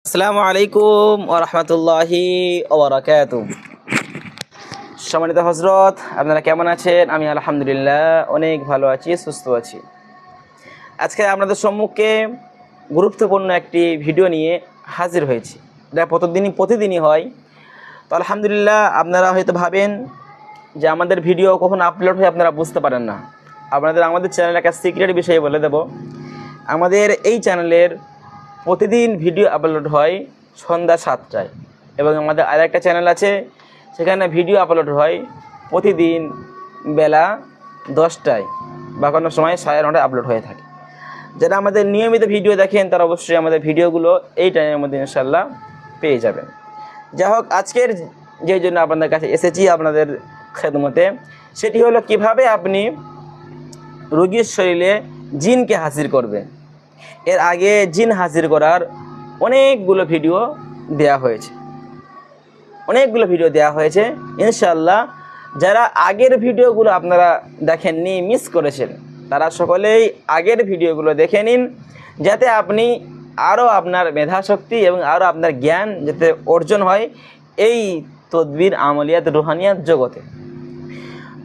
আসসালামু আলাইকুম ওয়া রাহমাতুল্লাহি ওয়া বারাকাতুহু। সম্মানিত হযরত, আপনারা কেমন আছেন? আমি আলহামদুলিল্লাহ অনেক ভালো আছি, সুস্থ আছি। আজকে আপনাদের সম্মুখে গুরুত্বপূর্ণ একটি ভিডিও নিয়ে হাজির হয়েছি। এটা প্রতিদিনই হয়। তো আলহামদুলিল্লাহ, আপনারা হয়তো ভাবেন যে আমাদের ভিডিও কখন আপলোড হয় আপনারা বুঝতে পারেন না। আমাদের চ্যানেলে একটা সিক্রেট বিষয় বলে দেব। আমাদের এই চ্যানেলের প্রতিদিন ভিডিও আপলোড হয় সন্ধ্যা 7টায়, এবং আমাদের আরেকটা চ্যানেল আছে, সেখানে ভিডিও আপলোড হয় প্রতিদিন বেলা 10টায় বা কোনো সময় 9:30টায় আপলোড হয়ে থাকে। যারা আমাদের নিয়মিত ভিডিও দেখেন তারা অবশ্যই আমাদের ভিডিওগুলো এই টাইমের মধ্যে ইনশাল্লাহ পেয়ে যাবেন। যাই হোক, আজকের যে জন্য আপনাদের কাছে এসেছি আপনাদের খেদমতে, সেটি হলো কিভাবে আপনি রোগীর শরীরে জিনকে হাজির করবেন। এর আগে জিন হাজির করার অনেকগুলো ভিডিও দেয়া হয়েছে। ইনশাআল্লাহ যারা আগের ভিডিওগুলো আপনারা দেখেননি, মিস করেছেন, তারা সকলেই আগের ভিডিওগুলো দেখে নিন, যাতে আপনি আরও আপনার মেধাশক্তি এবং আরও আপনার জ্ঞান যাতে অর্জন হয় এই তদবির, আমলিয়াত, রুহানিয়াত জগতে।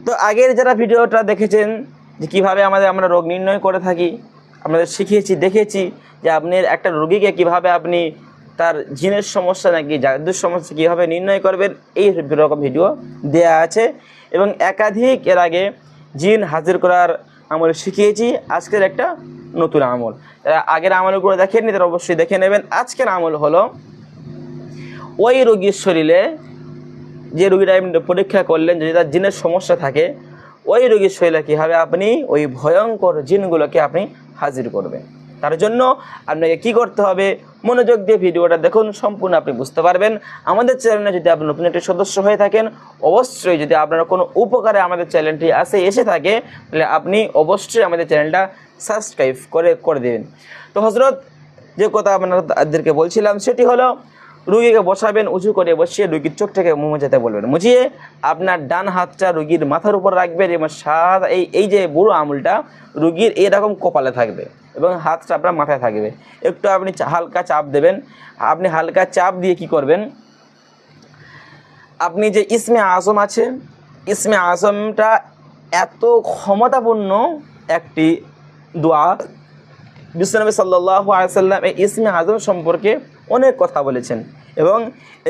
তো আগের যারা ভিডিওটা দেখেছেন যে কীভাবে আমরা রোগ নির্ণয় করে থাকি, আপনাদের শিখিয়েছি, দেখেছি যে আপনার একটা রোগীকে কীভাবে আপনি তার জিনের সমস্যা নাকি জাদুর সমস্যা কীভাবে নির্ণয় করবেন, এই রকম ভিডিও দেয়া আছে। এবং একাধিক এর আগে জিন হাজির করার আমল শিখিয়েছি। আজকের একটা নতুন আমল, যারা আগের আমলগুলো দেখেননি তারা অবশ্যই দেখে নেবেন। আজকের আমল হলো ওই রোগীর শরীরে, যে রোগীটা পরীক্ষা করলেন যদি তার জিনের সমস্যা থাকে, ওই রোগীর শরীরে কীভাবে আপনি ওই ভয়ঙ্কর জিনগুলোকে আপনি হাজির করবেন। তার জন্য আপনাকে কি করতে হবে, মনোযোগ দিয়ে ভিডিওটা দেখুন, সম্পূর্ণ আপনি বুঝতে পারবেন। আমাদের চ্যানেলে যদি আপনি নতুন একটি সদস্য হয়ে থাকেন, অবশ্যই যদি আপনারা কোনো উপকারে আমাদের চ্যানেলটি এসে থাকে, তাহলে আপনি অবশ্যই আমাদের চ্যানেলটা সাবস্ক্রাইব করে দেবেন। তো হযরত, যে কথা আপনাদেরকে বলছিলাম সেটি হলো, রুগীকে বসাবেন, উঁচু করে বসিয়ে রুগীর চোখটাকে মুছাতে বলবেন। মুছিয়ে আপনার ডান হাতটা রুগীর মাথার উপর রাখবেন এবং এই যে বুড়ো আঙুলটা রুগীর এরকম কপালে থাকবে এবং হাতটা আপনার মাথায় থাকবে। একটু আপনি হালকা চাপ দেবেন। আপনি হালকা চাপ দিয়ে কি করবেন, আপনি যে ইসমে আজম আছে, ইসমে আজমটা এত ক্ষমতাপূর্ণ একটি দোয়া। বিশ্বনবী সাল্লাল্লাহু আলাইহি ওয়াসাল্লাম এই ইসমে আজম সম্পর্কে অনেক কথা বলেছেন এবং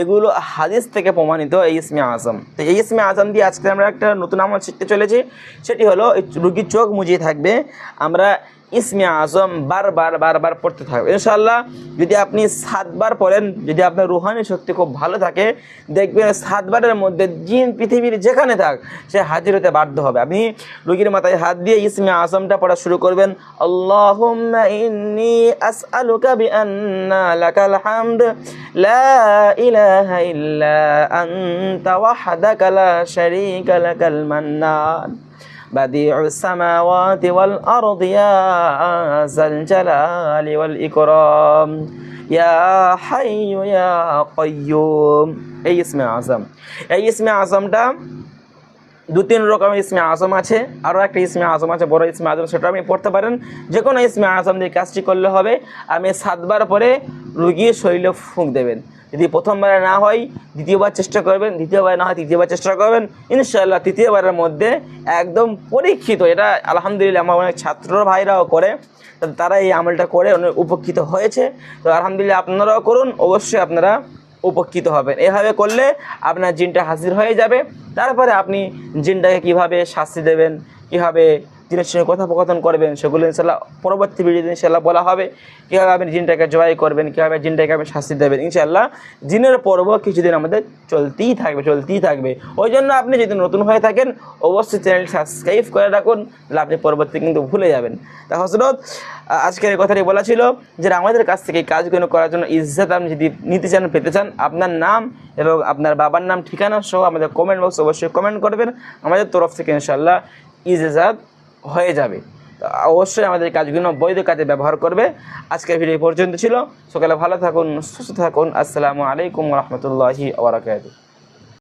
এগুলো হাদিস থেকে প্রমাণিত এই ইসমে আজম। তো এই ইসমে আজম দিয়ে আজকে আমরা একটা নতুন আমল শিখতে চলেছি। সেটি হলো, রুগীর চোখ মুজিয়ে থাকবে, আমরা ইসমে আজম বারবার পড়তে থাকবে। ইনশাআল্লাহ যদি আপনি 7বার পড়েন, যদি আপনার রুহানি শক্তি খুব ভালো থাকে, দেখবেন 7বারের মধ্যে জিন পৃথিবীর যেখানে থাক সে হাজির হতে বাধ্য হবে। আপনি রুগীর মাথায় হাত দিয়ে ইসমে আজমটা পড়া শুরু করবেন। আল্লাহুম্মা ইন্নী আসআলুকা বিআন্না লাকাল হামদ লা ইলাহা ইল্লা আনতা ওয়াহদাকা লা শারীকা লাকাল মান্নান বাদিউস সামাওয়াতি ওয়াল আরদি ইয়া যাল জালালি ওয়াল ইকরাম ইয়া হাইয়্যু ইয়া কাইয়্যুম। এই ইসমে আজমটা 2-3 রকমের ইসমে আজম আছে। আরও একটা ইসমে আজম আছে, বড় ইসমে আজম, সেটা আপনি পড়তে পারেন। যে কোনো ইসমে আজম দিয়ে কাজটি করলে হবে। আমি 7বার পরে রুগীর শরীরে ফুঁক দেবেন। যদি প্রথমবারে না হয় দ্বিতীয়বার চেষ্টা করবেন, দ্বিতীয়বার না হয় তৃতীয়বার চেষ্টা করবেন। ইনশাআল্লাহ তৃতীয়বারের মধ্যে একদম পরীক্ষিত। এটা আলহামদুলিল্লাহ আমার অনেক ছাত্র ভাইরাও করে, তারা এই আমলটা করে অনেক উপকৃত হয়েছে। তো আলহামদুলিল্লাহ আপনারাও করুন, অবশ্যই আপনারা উপকৃত হবেন। এভাবে করলে আপনার জিনটা হাজির হয়ে যাবে। তারপরে আপনি জিনটাকে কীভাবে শাস্তি দেবেন, কীভাবে জিনের সঙ্গে কথোপকথন করবেন, সেগুলো ইনশাআল্লাহ পরবর্তী ভিডিওতে ইনশাআল্লাহ বলা হবে। কীভাবে আপনি জিনটাকে জবাই করবেন, কীভাবে জিনটাকে আপনি শাস্তি দেবেন। ইনশাআল্লাহ জিনের পর্ব কিছুদিন আমাদের চলতেই থাকবে। ওই জন্য আপনি যদি নতুন হয়ে থাকেন অবশ্যই চ্যানেল সাবস্ক্রাইব করে রাখুন, তাহলে আপনি পরবর্তী কিন্তু ভুলে যাবেন। তা হযরত, আজকের এই কথাটি বলা ছিল যে আমাদের কাছ থেকে এই কাজগুলো করার জন্য ইজ্জত আপনি যদি নিতে চান, পেতে চান, আপনার নাম এবং আপনার বাবার নাম, ঠিকানা সহ আমাদের কমেন্ট বক্সে অবশ্যই কমেন্ট করবেন। আমাদের তরফ থেকে ইনশাআল্লাহ ইজাজত হয়ে যাবে। অবশ্যই আমাদের কাজগুলো বৈধ কাজে ব্যবহার করবে। আজকের ভিডিও পর্যন্ত ছিল। সকালে ভালো থাকুন, সুস্থ থাকুন। আসসালামু আলাইকুম ওয়া রাহমাতুল্লাহি ওয়া বারাকাতুহু।